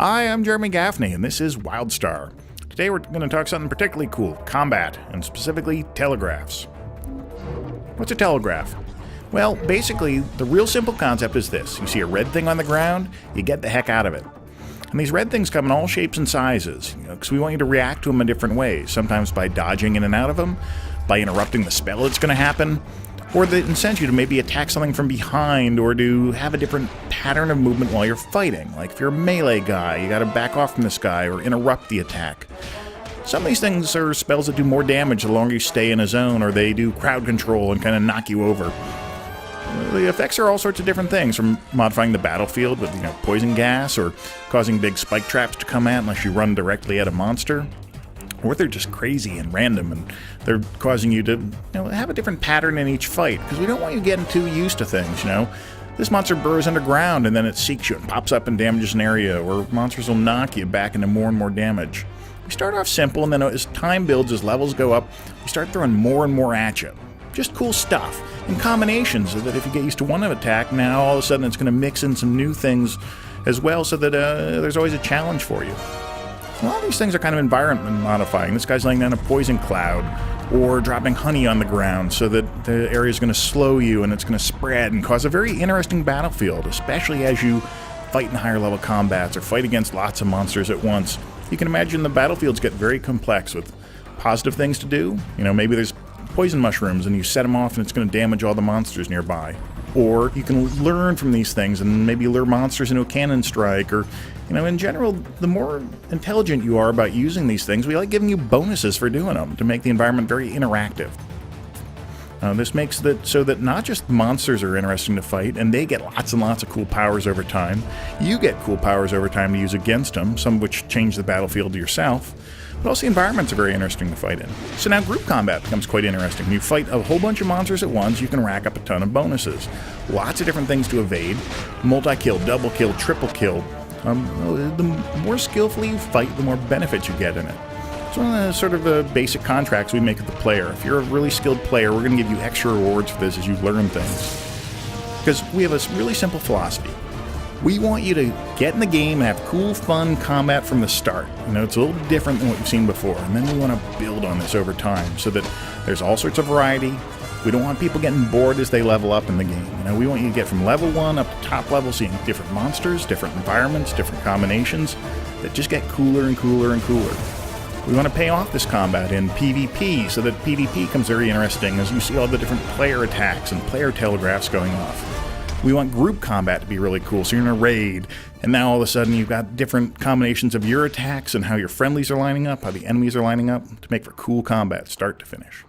Hi, I'm Jeremy Gaffney, and this is WildStar. Today we're going to talk something particularly cool, combat, and specifically telegraphs. What's a telegraph? Well, basically, the real simple concept is this. You see a red thing on the ground, you get the heck out of it. And these red things come in all shapes and sizes, because we want you to react to them in different ways, sometimes by dodging in and out of them, by interrupting the spell that's going to happen, or they incent you to maybe attack something from behind or to have a different pattern of movement while you're fighting. Like if you're a melee guy, you gotta back off from this guy or interrupt the attack. Some of these things are spells that do more damage the longer you stay in a zone, or they do crowd control and kind of knock you over. The effects are all sorts of different things, from modifying the battlefield with poison gas, or causing big spike traps to come at unless you run directly at a monster. Or they're just crazy and random, and they're causing you to have a different pattern in each fight, because we don't want you getting too used to things, This monster burrows underground, and then it seeks you and pops up and damages an area, or monsters will knock you back into more and more damage. We start off simple, and then as time builds, as levels go up, we start throwing more and more at you. Just cool stuff, in combinations, so that if you get used to one attack, now all of a sudden it's going to mix in some new things as well, so that there's always a challenge for you. A lot of these things are kind of environment modifying. This guy's laying down a poison cloud, or dropping honey on the ground so that the area is going to slow you and it's going to spread and cause a very interesting battlefield, especially as you fight in higher level combats or fight against lots of monsters at once. You can imagine the battlefields get very complex with positive things to do. Maybe there's poison mushrooms and you set them off and it's going to damage all the monsters nearby. Or you can learn from these things and maybe lure monsters into a cannon strike, or in general, the more intelligent you are about using these things, we like giving you bonuses for doing them to make the environment very interactive. This makes it so that not just monsters are interesting to fight, and they get lots and lots of cool powers over time. You get cool powers over time to use against them, some of which change the battlefield yourself. But also the environments are very interesting to fight in. So now group combat becomes quite interesting. When you fight a whole bunch of monsters at once, you can rack up a ton of bonuses. Lots of different things to evade. Multi-kill, double kill, triple kill. The more skillfully you fight, the more benefits you get in it. It's one of the sort of basic contracts we make with the player. If you're a really skilled player, we're going to give you extra rewards for this as you learn things. Because we have a really simple philosophy. We want you to get in the game and have cool, fun combat from the start. It's a little different than what you've seen before, and then we want to build on this over time so that there's all sorts of variety. We don't want people getting bored as they level up in the game. We want you to get from level 1 up to top level, seeing different monsters, different environments, different combinations that just get cooler and cooler and cooler. We want to pay off this combat in PvP so that PvP becomes very interesting as you see all the different player attacks and player telegraphs going off. We want group combat to be really cool, so you're in a raid, and now all of a sudden you've got different combinations of your attacks and how your friendlies are lining up, how the enemies are lining up, to make for cool combat start to finish.